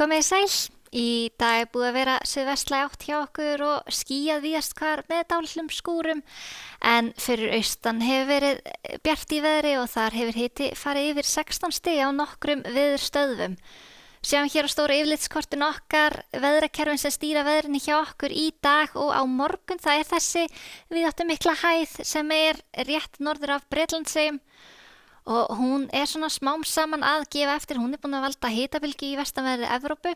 Komiði sæl. Í dag er búið að vera suðvestlæg átt hjá okkur og skýjað víðast hvar með dálitlum skúrum en fyrir austan hefur verið bjart í veðri og þar hefur hiti farið yfir 16 stig á nokkrum veðurstöðvum. Sjáum hér á stóra yfirlitskortinu okkar veðrakerfin sem stýra veðrinu hjá okkur í dag og á morgun. Það er þessi víðáttumikla hæð sem er rétt norður af Bretlandseyjum. Og hún er svona smám saman að gefa eftir, hún er búin að valda hitabylgju í vestanverðri Evrópu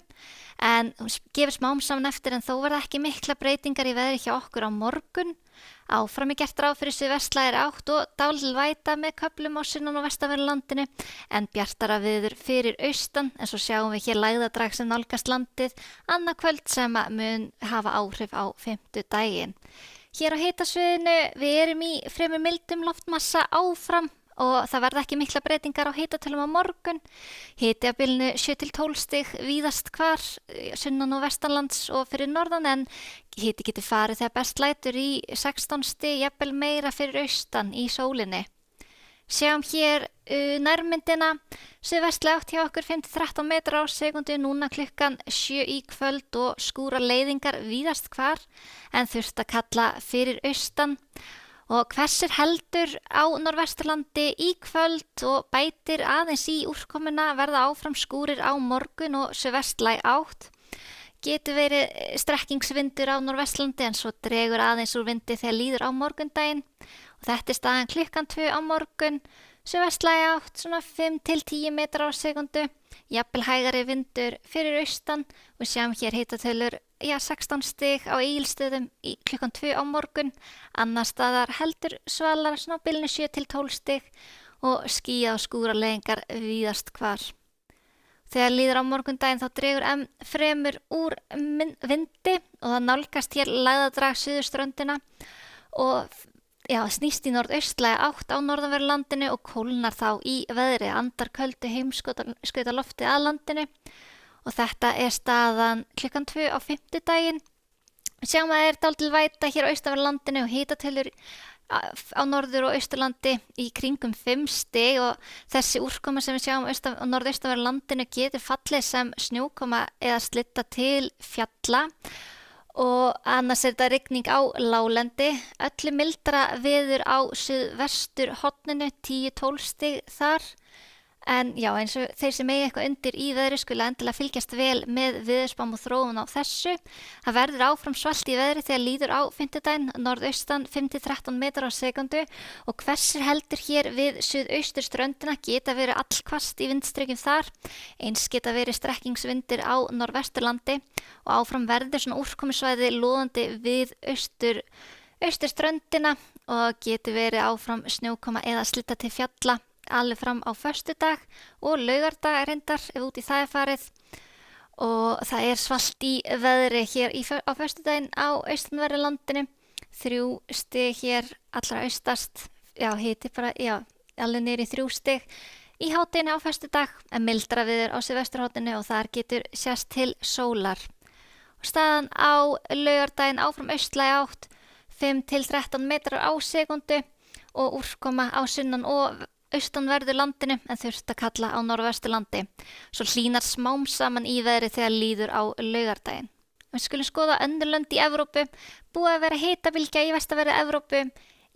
en hún gefur smám saman eftir en þó verða ekki mikla breytingar í veðri hjá okkur á morgun. Áfram er gert ráð fyrir suðvestlægri átt og dálítil væta með köflum á sunnan- og vestanverðu landinu en bjartara veður fyrir austan en svo sjáum við hér lægðadrag sem nálgast landið annað kvöld sem mun hafa áhrif á fimmtudaginn. Hér á hitasviðinu við erum í fremur mildum loftmassa áfram og það verða ekki mikla breytingar á hitatölum á morgun. Hiti á bilinu 7 til 12 stig víðast hvar, sunnan- og vestanlands og fyrir norðan en hiti getur farið þegar best lætur í 16 stig, jafnvel meira fyrir austan í sólinni. Sjáum hér nærmyndina, suðvestlæg átt hjá okkur 5-13 metrar á sekundu núna klukkan 7 í kvöld og skúra leiðingar víðast hvar en þurft að kalla fyrir austan. Og hvessir heldur á Norðvesturlandi í kvöld og bætir aðeins í úrkomuna verða áfram skúrir á morgun og suðvestlæg átt. Getur verið strekkingsvindur á Norðvesturlandi en svo dregur aðeins úr vindi þegar líður á morgundaginn. Og þetta er staðan klukkan 2 á morgun, suðvestlæg átt svona 5-10 metrar á sekundu, jafnvel hægari vindur fyrir austan og sjáum hér hitatölur 16 stig á Egilsstöðum í klukkan 2 á morgun, annars staðar heldur svalar svona á bilinu 7 til 12 stig og skýjað og skúraleiðingar víðast hvar. Þegar líður á morgundaginn þá dregur enn fremur úr vindi og það nálgast hér lægðadrag suðurströndina og snýst í norðaustlæga átt á norðanverðu landinu og kólnar þá í veðri, andar köldu heimskauta lofti að landinu. Og þetta er staðan klukkan 2 á fimmtudaginn. Sjáum að það er dálítil væta hér á austanverðu landinu og hitatölur á norður- og austurlandi í kringum 5 stig og þessi úrkoma sem við sjáum á norðaustanverðu landinu getur fallið sem snjókoma eða slitta til fjalla og annars er þetta rigning á láglendi. Öllu mildara veður á suðvestur horninu 10-12 stig þar. En já, eins og þeir sem eiga eitthvað undir í veðri skulu endilega fylgjast vel með veðurspám og þróun á þessu. Það verður áfram svalt í veðri þegar líður á fimmtudaginn, norðaustan 5-13 metrar á sekundu og hvessir heldur hér við suðausturströndina geta verið allhvasst í vindstrekkjum þar. Eins geta verið strekkingsvindir á norðvesturlandi og áfram verður svona úrkomusvæði loðandi við austurströndina og getur verið áfram snjókoma eða slitta til fjalla alveg fram á föstudag og laugardag reyndar ef út í það er farið og það er svalt í veðri hér á föstudaginn á austanverðu landinu 3 stig hér allra austast hiti bara alveg niður í 3 stig í hádeginu á föstudag en mildara veður á suðvesturhorninu og þar getur sést til sólar og staðan á laugardaginn áfram austlæg átt 5-13 metrar á sekundu og úrkoma á sunnan og austanverðu landinu en þurft að kalla á norðvesturlandi. Svo hlýnar smám saman í veðri þegar líður á laugardaginn. Við skulum skoða önnur lönd í Evrópu. Búið að vera hitabylgja í vestanverðu Evrópu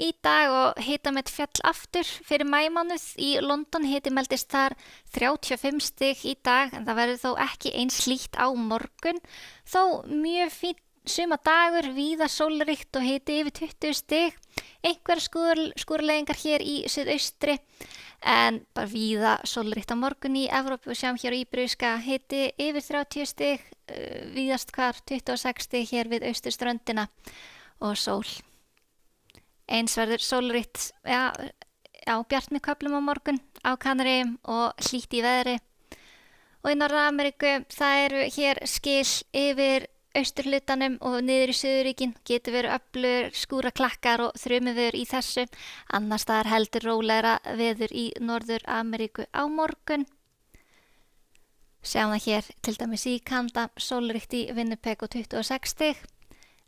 í dag og hitamet fjall aftur fyrir maímánuð. Í London hiti meldist þar 35 stig í dag en það verður þó ekki eins hlýtt á morgun. Þó mjög fínt sumadagur, víða sólríkt og hiti yfir 20 stig. Einhverjar skúraleiðingar hér í suðaustri en bara víða sólríkt á morgun í Evrópu og sjáum hér á Íberíuska hiti yfir 30 stig, víðast hvar 26 stig hér við austurströndina og sól. Eins verður sólríkt, bjart með köflum á morgun á Kanaríum og hlýtt í veðri. Og í Norður-Ameríku það eru hér skil yfir austurhlutanum og niður í Suðurríkin getur verið öflugir skúraklakkar og þrumuveður í þessu. Annars staðar heldur rólegra veður í Norður-Ameríku á morgun. Sjáum það hér til dæmis í Kanada, sólríkt í Winnipeg og 26 stig.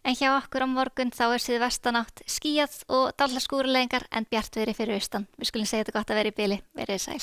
En hjá okkur á morgun þá er suðvestanátt skýjað og dálitlar skúraleiðingar en bjartviðri fyrir austan. Við skulum segja þetta gott að vera í bili. Verið sæl.